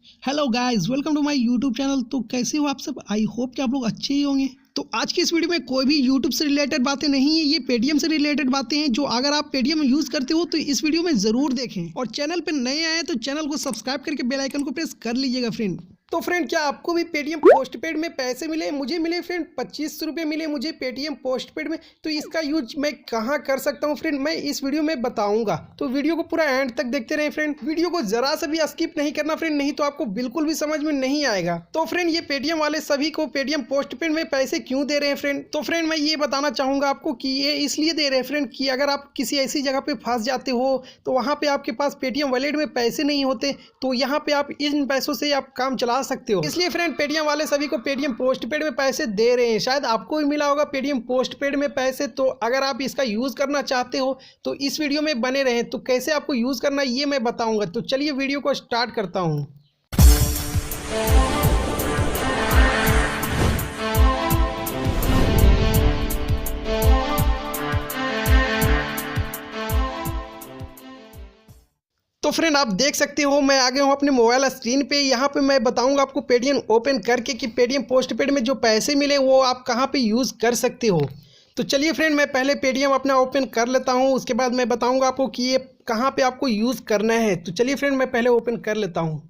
Hello guys, welcome to my YouTube channel. तो कैसे हो आप सब? आई होप कि आप लोग अच्छे ही होंगे। तो आज की इस वीडियो में कोई भी यूट्यूब से रिलेटेड बातें नहीं है, ये पेटीएम से रिलेटेड बातें हैं जो अगर आप पेटीएम यूज़ करते हो तो इस वीडियो में ज़रूर देखें। और चैनल पर नए आए तो चैनल को सब्सक्राइब करके बेल आइकन को प्रेस कर लीजिएगा फ्रेंड। तो फ्रेंड, क्या आपको भी पेटीएम पोस्टपेड में पैसे मिले? मुझे मिले फ्रेंड 25 रुपये मिले मुझे पेटीएम पोस्टपेड में। तो इसका यूज मैं कहाँ कर सकता हूँ फ्रेंड, मैं इस वीडियो में बताऊंगा। तो वीडियो को पूरा एंड तक देखते रहें फ्रेंड। वीडियो को जरा सा भी स्किप नहीं करना फ्रेंड, नहीं तो आपको बिल्कुल भी समझ में नहीं आएगा। तो फ्रेंड, ये पेटीएम वाले सभी को पेटीएम पोस्टपेड में पैसे क्यों दे रहे हैं फ्रेंड? तो फ्रेंड, मैं ये बताना चाहूँगा आपको कि ये इसलिए दे रहे हैं फ्रेंड कि अगर आप किसी ऐसी जगह पे फंस जाते हो तो वहाँ पे आपके पास पेटीएम वॉलेट में पैसे नहीं होते, तो यहाँ पे आप इन पैसों से आप काम चला सकते हो। इसलिए फ्रेंड, पेटीएम वाले सभी को पेटीएम पोस्टपेड में पैसे दे रहे हैं। शायद आपको भी मिला होगा पेटीएम पोस्टपेड में पैसे। तो अगर आप इसका यूज़ करना चाहते हो तो इस वीडियो में बने रहें। तो कैसे आपको यूज़ करना है ये मैं बताऊंगा। तो चलिए वीडियो को स्टार्ट करता हूँ। तो फ्रेंड, आप देख सकते हो मैं आ गया हूँ अपने मोबाइल स्क्रीन पे। यहाँ पे मैं बताऊंगा आपको पेटीएम ओपन करके कि पेटीएम पोस्टपेड में जो पैसे मिले वो आप कहाँ पे यूज़ कर सकते हो। तो चलिए फ्रेंड, मैं पहले पेटीएम अपना ओपन कर लेता हूँ, उसके बाद मैं बताऊंगा आपको कि ये कहाँ पे आपको यूज़ करना है। तो चलिए फ्रेंड, मैं पहले ओपन कर लेता हूँ।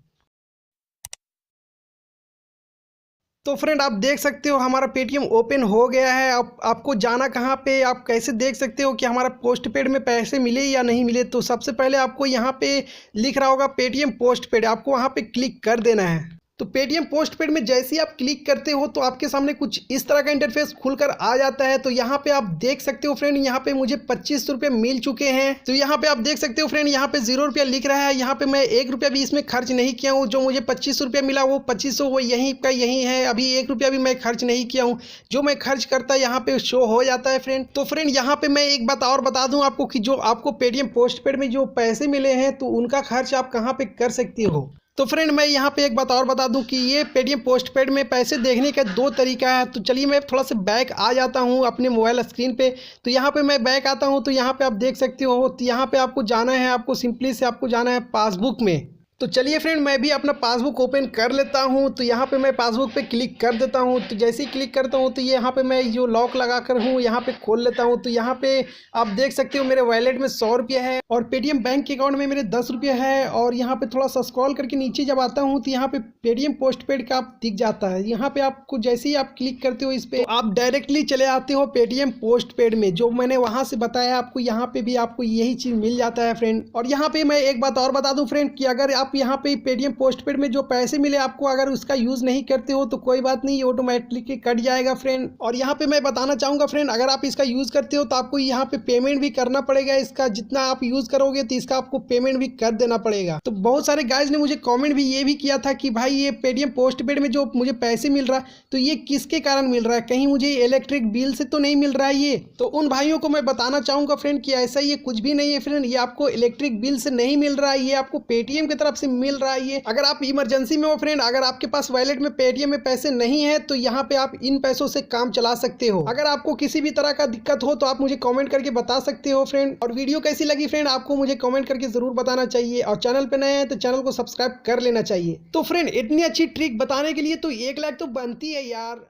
तो फ्रेंड, आप देख सकते हो हमारा पेटीएम ओपन हो गया है। अब आपको जाना कहाँ पे, आप कैसे देख सकते हो कि हमारा पोस्टपेड में पैसे मिले या नहीं मिले? तो सबसे पहले आपको यहाँ पे लिख रहा होगा पेटीएम पोस्टपेड, आपको वहाँ पे क्लिक कर देना है। तो पेटीएम पोस्टपेड में जैसे ही आप क्लिक करते हो तो आपके सामने कुछ इस तरह का इंटरफेस खुलकर आ जाता है। तो यहाँ पे आप देख सकते हो फ्रेंड, यहाँ पे मुझे 25 रुपये मिल चुके हैं। तो यहाँ पे आप देख सकते हो फ्रेंड, यहाँ पे 0 रुपया लिख रहा है। यहाँ पे मैं 1 रुपया भी इसमें खर्च नहीं किया हूँ। जो मुझे 25 रुपया मिला वो 2500 वो यहीं का यहीं है। अभी 1 रुपया भी मैं खर्च नहीं किया हूँ। जो मैं खर्च करता है यहाँ पे शो हो जाता है फ्रेंड। तो फ्रेंड, यहाँ पे मैं एक बात और बता दूँ आपको कि जो आपको पेटीएम पोस्टपेड में जो पैसे मिले हैं तो उनका खर्च आप कहाँ पे कर सकते हो। तो फ्रेंड, मैं यहाँ पे एक बात और बता दूं कि ये पेटीएम पोस्टपेड में पैसे देखने का 2 तरीका है। तो चलिए मैं थोड़ा सा बैक आ जाता हूँ अपने मोबाइल स्क्रीन पे। तो यहाँ पे मैं बैक आता हूँ, तो यहाँ पे आप देख सकते हो। तो यहाँ पे आपको जाना है, आपको सिंपली से आपको जाना है पासबुक में। तो चलिए फ्रेंड, मैं भी अपना पासबुक ओपन कर लेता हूं। तो यहाँ पे मैं पासबुक पे क्लिक कर देता हूं। तो जैसे ही क्लिक करता हूं तो ये यहाँ पे मैं जो लॉक लगा कर हूँ यहाँ पे खोल लेता हूं। तो यहाँ पे आप देख सकते हो मेरे वॉलेट में 100 रुपये है और पेटीएम बैंक के अकाउंट में मेरे 10 रुपये है। और यहाँ पे थोड़ा सा स्क्रॉल करके नीचे जब आता हूँ तो यहाँ पे पेटीएम पोस्टपेड का आप दिख जाता है। यहाँ पे आपको जैसे ही आप क्लिक करते हो इस पर, तो आप डायरेक्टली चले आते हो पेटीएम पोस्टपेड में। जो मैंने वहाँ से बताया आपको, यहाँ पे भी आपको यही चीज़ मिल जाता है फ्रेंड। और यहाँ पे मैं एक बात और बता दूँ फ्रेंड कि अगर आप यहाँ पे पेटीएम पोस्टपेड में जो पैसे मिले आपको, अगर उसका यूज नहीं करते हो तो कोई बात नहीं, ऑटोमेटिकली कट जाएगा फ्रेंड। और यहाँ पे मैं बताना चाहूंगा फ्रेंड, अगर आप इसका यूज करते हो तो आपको यहाँ पे पेमेंट भी करना पड़ेगा। इसका जितना आप यूज करोगे तो इसका आपको पेमेंट भी कर देना पड़ेगा। तो बहुत सारे गाइज ने मुझे कॉमेंट भी ये भी किया था कि भाई ये पेटीएम पोस्टपेड में जो मुझे पैसे मिल रहा है तो ये किसके कारण मिल रहा है, कहीं मुझे इलेक्ट्रिक बिल से तो नहीं मिल रहा है ये? तो उन भाइयों को मैं बताना चाहूंगा फ्रेंड कि ऐसा ये कुछ भी नहीं है फ्रेंड। ये आपको इलेक्ट्रिक बिल से नहीं मिल रहा है, ये आपको पेटीएम की तरफ से मिल रहा है। ये अगर आप इमरजेंसी में हो फ्रेंड, अगर आपके पास वॉलेट में पेटीएम में पैसे नहीं है तो यहाँ पे आप इन पैसों से काम चला सकते हो। अगर आपको किसी भी तरह का दिक्कत हो तो आप मुझे कमेंट करके बता सकते हो फ्रेंड। और वीडियो कैसी लगी फ्रेंड आपको मुझे कमेंट करके जरूर बताना चाहिए। और चैनल पे नए हैं तो चैनल को सब्सक्राइब कर लेना चाहिए। तो फ्रेंड, इतनी अच्छी ट्रिक बताने के लिए तो 1 लाइक तो बनती है यार।